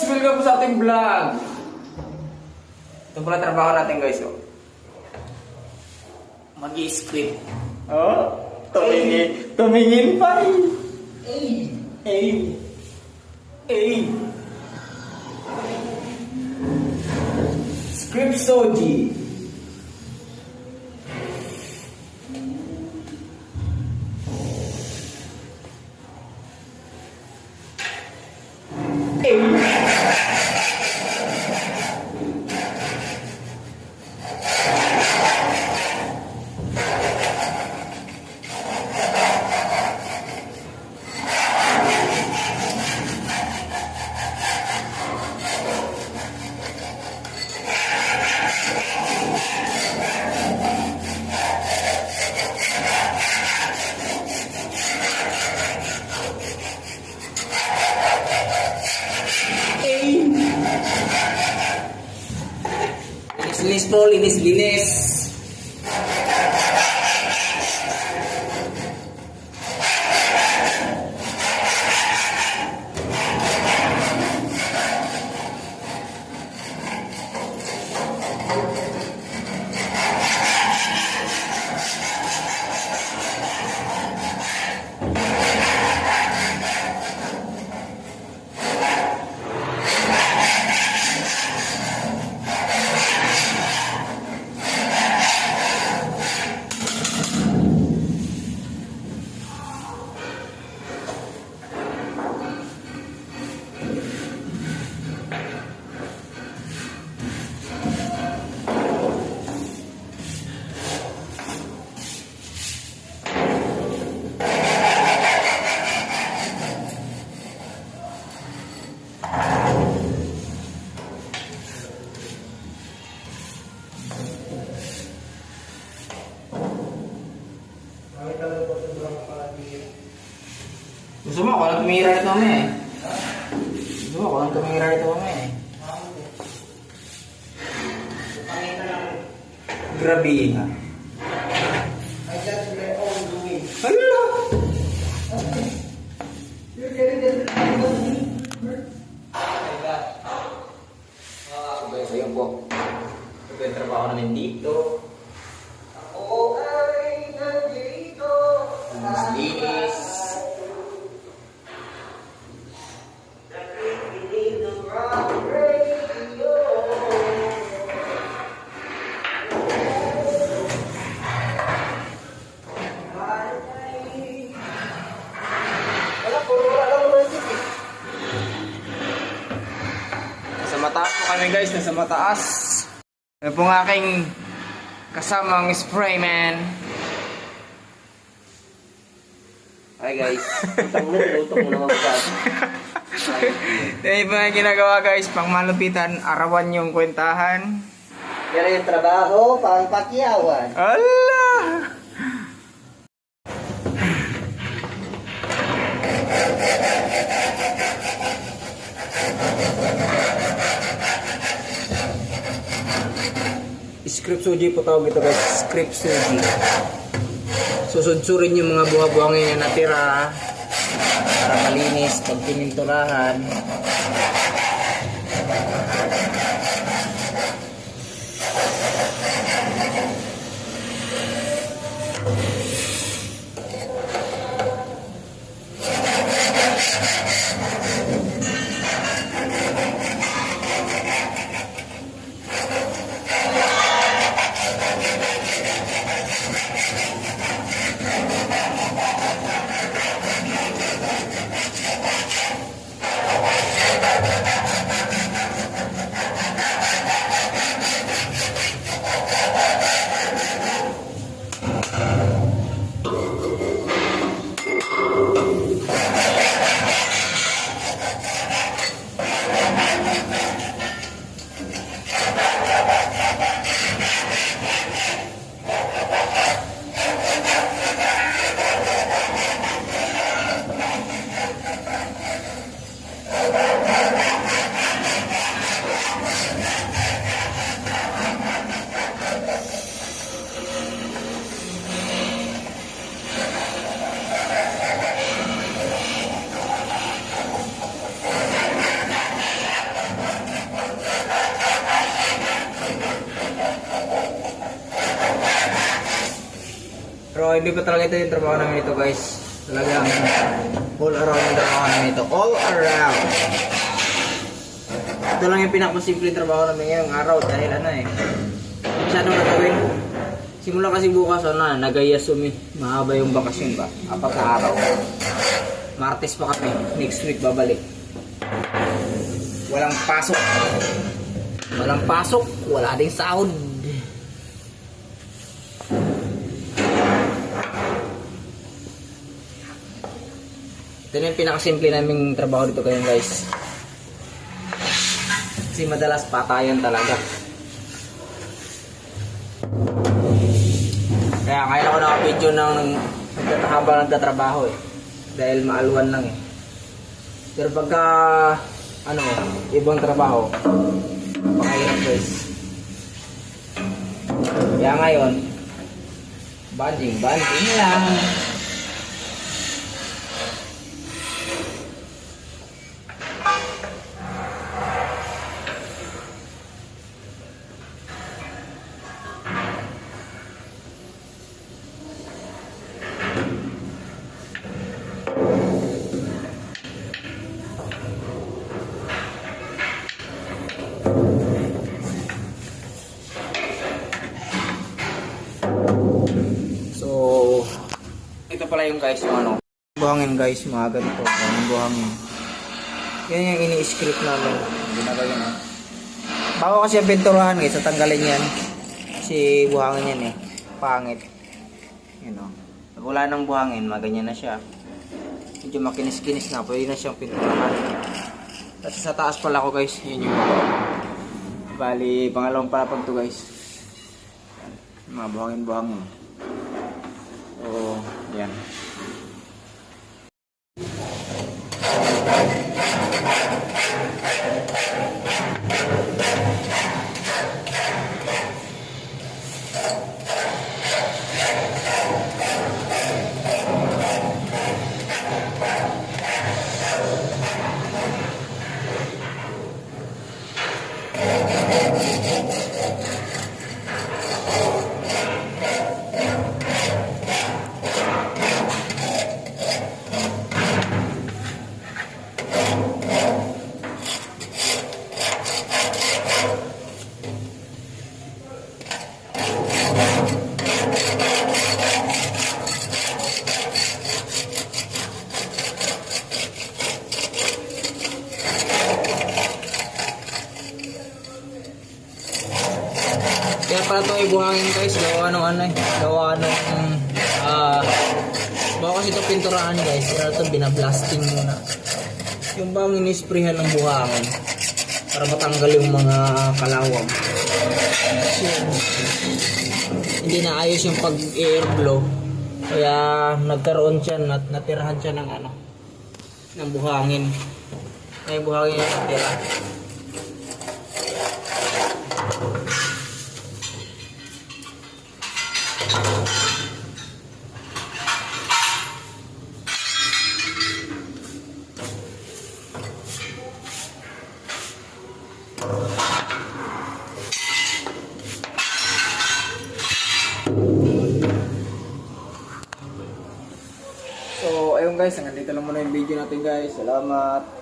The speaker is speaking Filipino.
Welcome sa ating vlog! Ito pala trabaho natin guys, oh. Mag-i-script. Oh, tumingin pa eh. Script Soji. Linis po, linis. Gusto mo, ako lang tumira nito kami eh. Grabe ha. I just my own doing. Hala! You're getting the Guys, ayun po. Ito yung trabaho namin dito. Ako ay nandito. Linis. Nakikinig ng rock radio. Wala, puro alam mo na sige. Nasa mataas po kami guys, nasa mataas. Ito pong aking kasamang sprayman. Hi guys. Lutok mo naman ka. Ito po yung ginagawa guys, pang malupitan, arawan yung kwentahan. Pero yung trabaho, pang pakyawan. Allah! Script Soji po tawag ito guys, Script Soji. Susudsurin yung mga buha-buhangin na natira para malinis pag pininturahan. hindi pa talaga ito yung trabaho namin ito guys. Talagang all around yung trabaho namin ito. All around. Ito lang yung pinakasimple trabaho namin ngayong araw dahil ano eh. Masyadong nagawin. Simula kasi bukas nagayasumi. Mahaba yung bakasyon ba? 4 na araw. Martes pa kami. Next week babalik. Walang pasok. Walang pasok. Wala ding sahod. Ito na yung pinakasimple naming trabaho dito kayo guys. Kasi madalas patayan talaga. Kaya ngayon ako naka-video ng habang nagtatrabaho eh. Dahil maalwan lang eh. Pero pagka ibang trabaho, napakahirap guys. Kaya ngayon, banding lang. So, ito pala yung guys, yung buhangin guys, mga ganito, buhangin. Yan yung ini-script namin, ginagawa na. Bago kasi yung pinturahan guys, tatanggalin yan. Kasi buhangin yan eh, pangit. Yan o. Pag wala ng buhangin, maganyan na siya. Medyo makinis-kinis na, pwede na siyang pinturahan. At sa taas pala ko guys, yun yung bali, pangalawang palapag to guys. Yan, mga buhangin-buhangin. So, yan. Kaya pala ito ay buhangin guys, gawa bago kasi ito pinturahan guys, kaya ito binablasting muna. Yung bang inisprehan ng buhangin para matanggal yung mga kalawang. So, hindi na ayos yung pag-air blow, kaya nagkaroon siya, natirahan siya ng buhangin. Ay buhangin yung natira. So, ayun guys, hanggang dito lang muna yung video natin guys. Salamat.